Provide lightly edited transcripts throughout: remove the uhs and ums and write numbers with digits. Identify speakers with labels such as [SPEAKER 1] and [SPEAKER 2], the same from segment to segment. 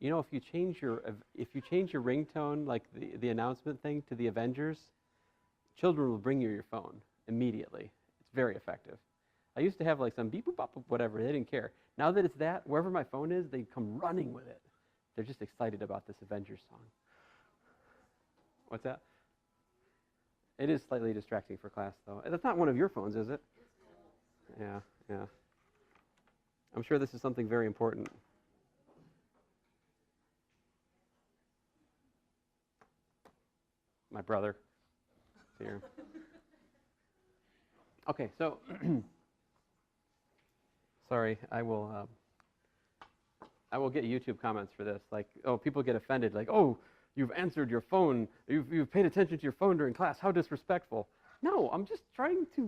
[SPEAKER 1] you know, if you change your ringtone, like the announcement thing, to the Avengers, children will bring you your phone immediately. It's very effective. I used to have like some beep boop bop boop, whatever. They didn't care. Now that it's that, wherever my phone is, they come running with it. They're just excited about this Avengers song. What's that? It is slightly distracting for class, though. That's not one of your phones, is it? Yeah, yeah. I'm sure this is something very important. My brother is here. Okay, so sorry, I will get YouTube comments for this. Like, oh, people get offended. Like, oh, you've answered your phone. You've paid attention to your phone during class. How disrespectful. No, I'm just trying to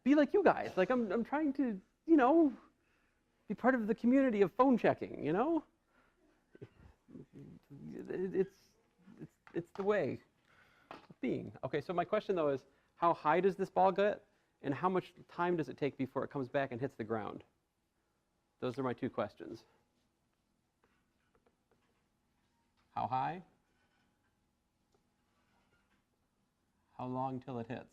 [SPEAKER 1] be like you guys. Like, I'm trying to, you know, be part of the community of phone checking, you know? It's the way of being. Okay, so my question though is, how high does this ball get, and how much time does it take before it comes back and hits the ground? Those are my two questions. How high? How long till it hits?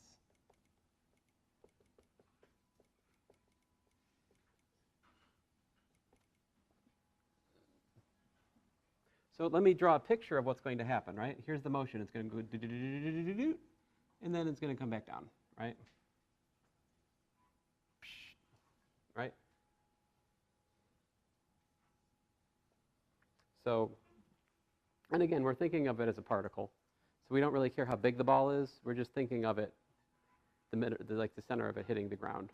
[SPEAKER 1] So let me draw a picture of what's going to happen, right? Here's the motion. It's going to go do-do-do-do-do-do-do, and then it's going to come back down, right? Right? So, and again, we're thinking of it as a particle. So we don't really care how big the ball is. We're just thinking of it, like the center of it hitting the ground.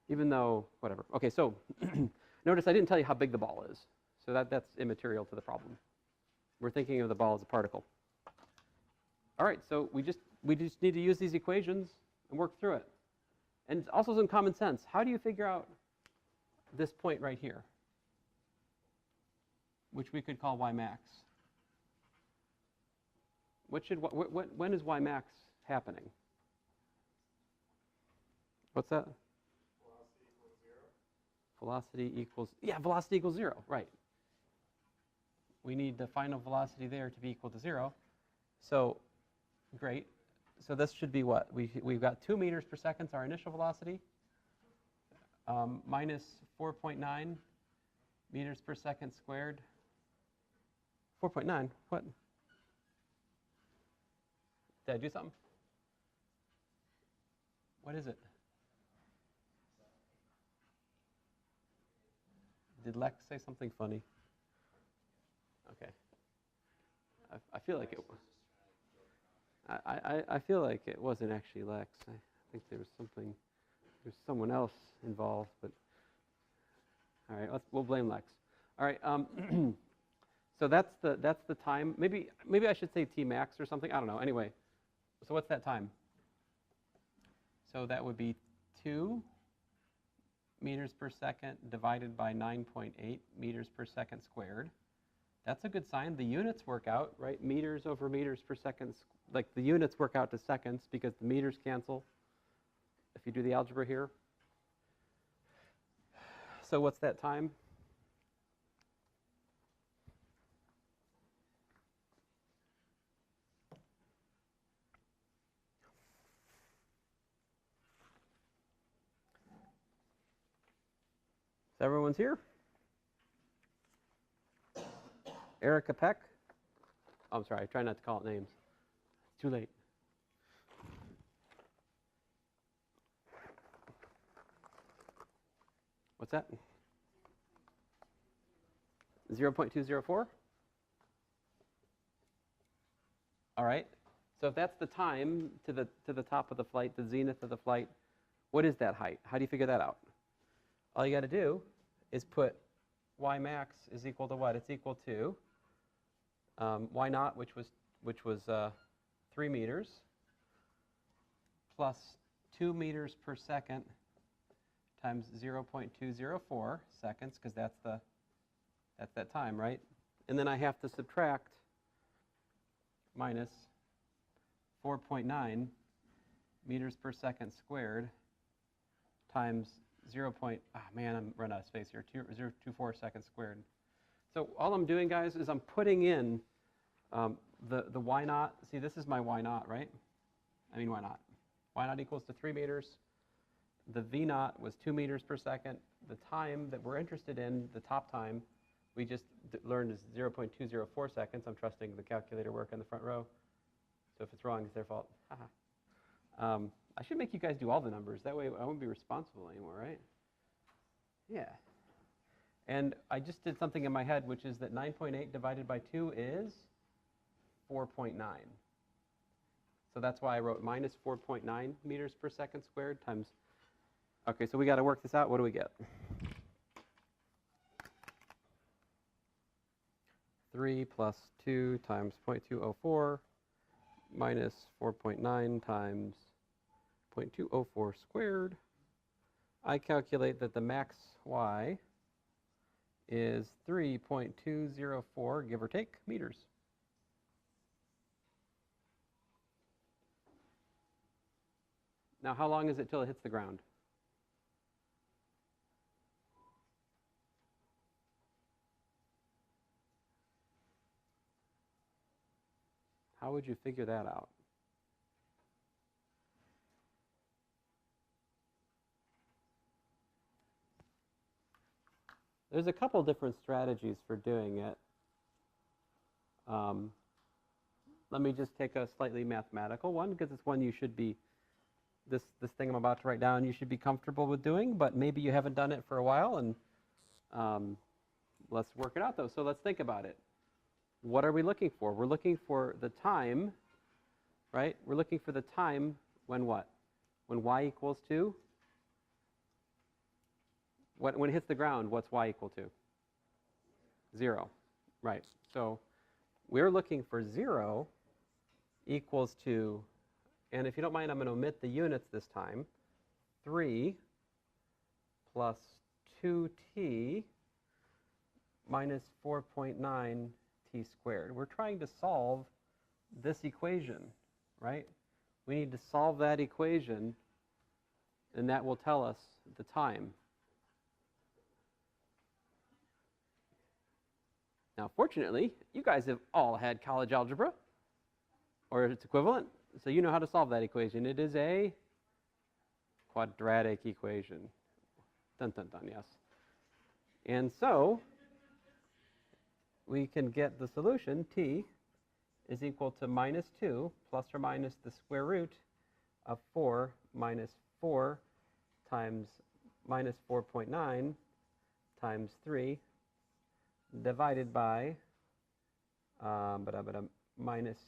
[SPEAKER 1] Even though, whatever. Okay, so notice I didn't tell you how big the ball is. So that's immaterial to the problem. We're thinking of the ball as a particle. All right, so we just need to use these equations and work through it. And also some common sense. How do you figure out this point right here, which we could call y max? When is y max happening? What's that? Velocity equals 0. Velocity equals 0, right. We need the final velocity there to be equal to 0. So, great. So this should be what? We've got 2 meters per second, our initial velocity, minus 4.9 meters per second squared. 4.9, what? Did I do something? What is it? Did Lex say something funny? Okay. I feel like it was. I feel like it wasn't actually Lex. I think there's someone else involved, but all right, we'll blame Lex. All right, so that's the time. Maybe I should say T max or something. I don't know. Anyway, so what's that time? So that would be 2 meters per second divided by 9.8 meters per second squared. That's a good sign. The units work out, right? Meters over meters per second. Like the units work out to seconds because the meters cancel if you do the algebra here. So what's that time? So everyone's here? Erica Peck? Oh, I'm sorry, I try not to call it names. It's too late. What's that? 0.204? All right. So if that's the time to the top of the flight, the zenith of the flight, what is that height? How do you figure that out? All you got to do is put y max is equal to what? It's equal to y naught, which was 3 meters, plus 2 meters per second times 0.204 seconds, because that's that time, right? And then I have to subtract minus 4.9 meters per second squared times man, I'm running out of space here, 0.024 seconds squared. So all I'm doing, guys, is I'm putting in the y naught. See, this is my y naught, right? I mean, y naught. Y naught equals to 3 meters. The v naught was 2 meters per second. The time that we're interested in, the top time, we just learned is 0.204 seconds. I'm trusting the calculator work in the front row. So if it's wrong, it's their fault. I should make you guys do all the numbers. That way I won't be responsible anymore, right? Yeah. And I just did something in my head, which is that 9.8 divided by 2 is 4.9. So that's why I wrote minus 4.9 meters per second squared times. OK, so we got to work this out. What do we get? 3 plus 2 times 0.204 minus 4.9 times 0.204 squared. I calculate that the max y is 3.204, give or take, meters. Now, how long is it till it hits the ground? How would you figure that out? There's a couple different strategies for doing it. Let me just take a slightly mathematical one, because it's one you should be, this thing I'm about to write down, you should be comfortable with doing, but maybe you haven't done it for a while, and let's work it out, though. So let's think about it. What are we looking for? We're looking for the time, right? We're looking for the time when what? When y equals to? When it hits the ground, what's y equal to? 0, right. So we're looking for 0 equals to, and if you don't mind, I'm going to omit the units this time, 3 plus 2t minus 4.9 t squared. We're trying to solve this equation, right? We need to solve that equation, and that will tell us the time. Now, fortunately, you guys have all had college algebra, or its equivalent, so you know how to solve that equation. It is a quadratic equation. Dun, dun, dun, yes. And so we can get the solution, t is equal to minus 2 plus or minus the square root of 4 minus 4 times minus 4.9 times 3 divided by minus,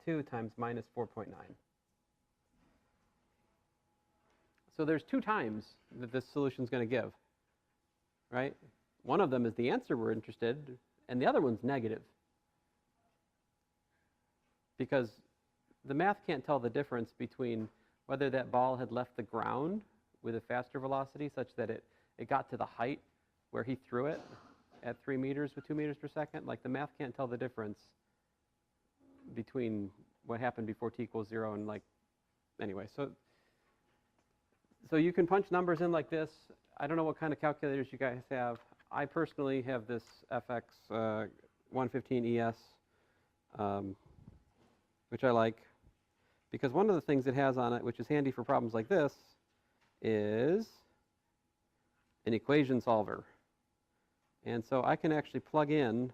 [SPEAKER 1] 2 times minus 4.9. So there's 2 times that this solution is going to give, right? One of them is the answer we're interested in, and the other one's negative. Because the math can't tell the difference between whether that ball had left the ground with a faster velocity such that it got to the height where he threw it at 3 meters with 2 meters per second. Like, the math can't tell the difference between what happened before t equals 0 and, like, anyway. So you can punch numbers in like this. I don't know what kind of calculators you guys have. I personally have this FX 115 ES, which I like, because one of the things it has on it, which is handy for problems like this, is an equation solver. And so I can actually plug in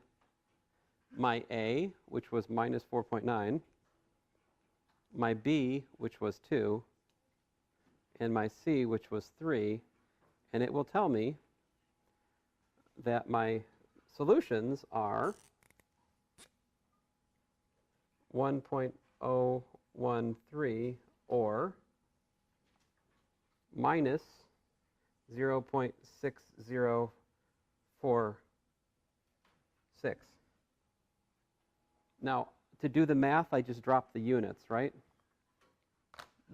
[SPEAKER 1] my A, which was minus 4.9, my B, which was 2, and my C, which was 3, and it will tell me that my solutions are 1.013 or minus 0.6046. Now, to do the math, I just dropped the units, right?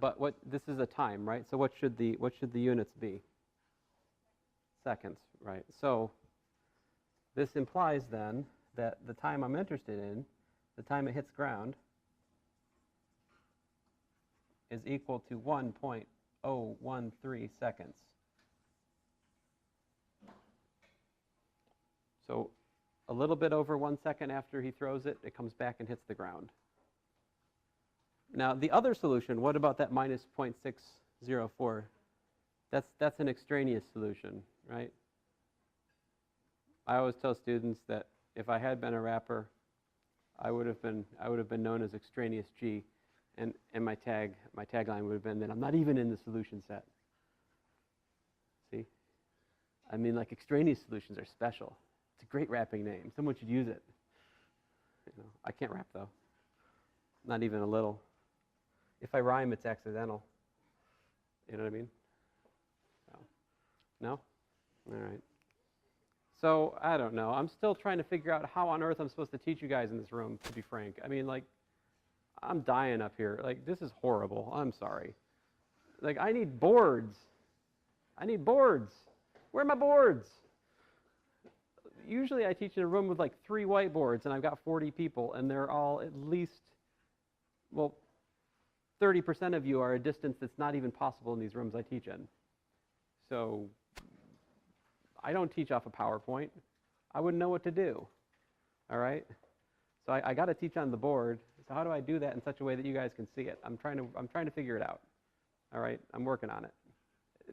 [SPEAKER 1] But this is a time, right? So what should the units be? Seconds, right? So this implies then that the time I'm interested in, the time it hits ground, is equal to 1.013 seconds. So a little bit over 1 second after he throws it, it comes back and hits the ground. Now, the other solution, what about that minus 0.604? That's an extraneous solution, right? I always tell students that if I had been a rapper, I would have been known as extraneous G, and my tagline would have been that I'm not even in the solution set. See? I mean, like, extraneous solutions are special. It's a great rapping name. Someone should use it. You know, I can't rap though. Not even a little. If I rhyme, it's accidental. You know what I mean? So, no? All right. So, I don't know. I'm still trying to figure out how on earth I'm supposed to teach you guys in this room, to be frank. I mean, like, I'm dying up here. Like, this is horrible. I'm sorry. Like, I need boards. I need boards. Where are my boards? Usually I teach in a room with like 3 whiteboards, and I've got 40 people, and they're all at least, well, 30% of you are a distance that's not even possible in these rooms I teach in. So I don't teach off a PowerPoint. I wouldn't know what to do, all right? So I got to teach on the board. So how do I do that in such a way that you guys can see it? I'm trying to figure it out, all right? I'm working on it.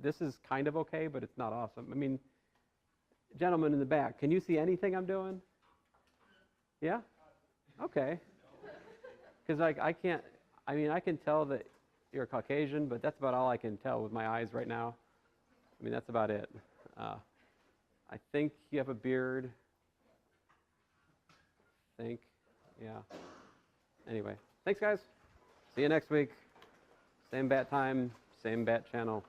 [SPEAKER 1] This is kind of okay, but it's not awesome. I mean, gentlemen in the back, can you see anything I'm doing? Yeah? Okay. Because I can't, I mean, I can tell that you're Caucasian, but that's about all I can tell with my eyes right now. I mean, that's about it. I think you have a beard. Yeah. Anyway, thanks, guys. See you next week. Same bat time, same bat channel.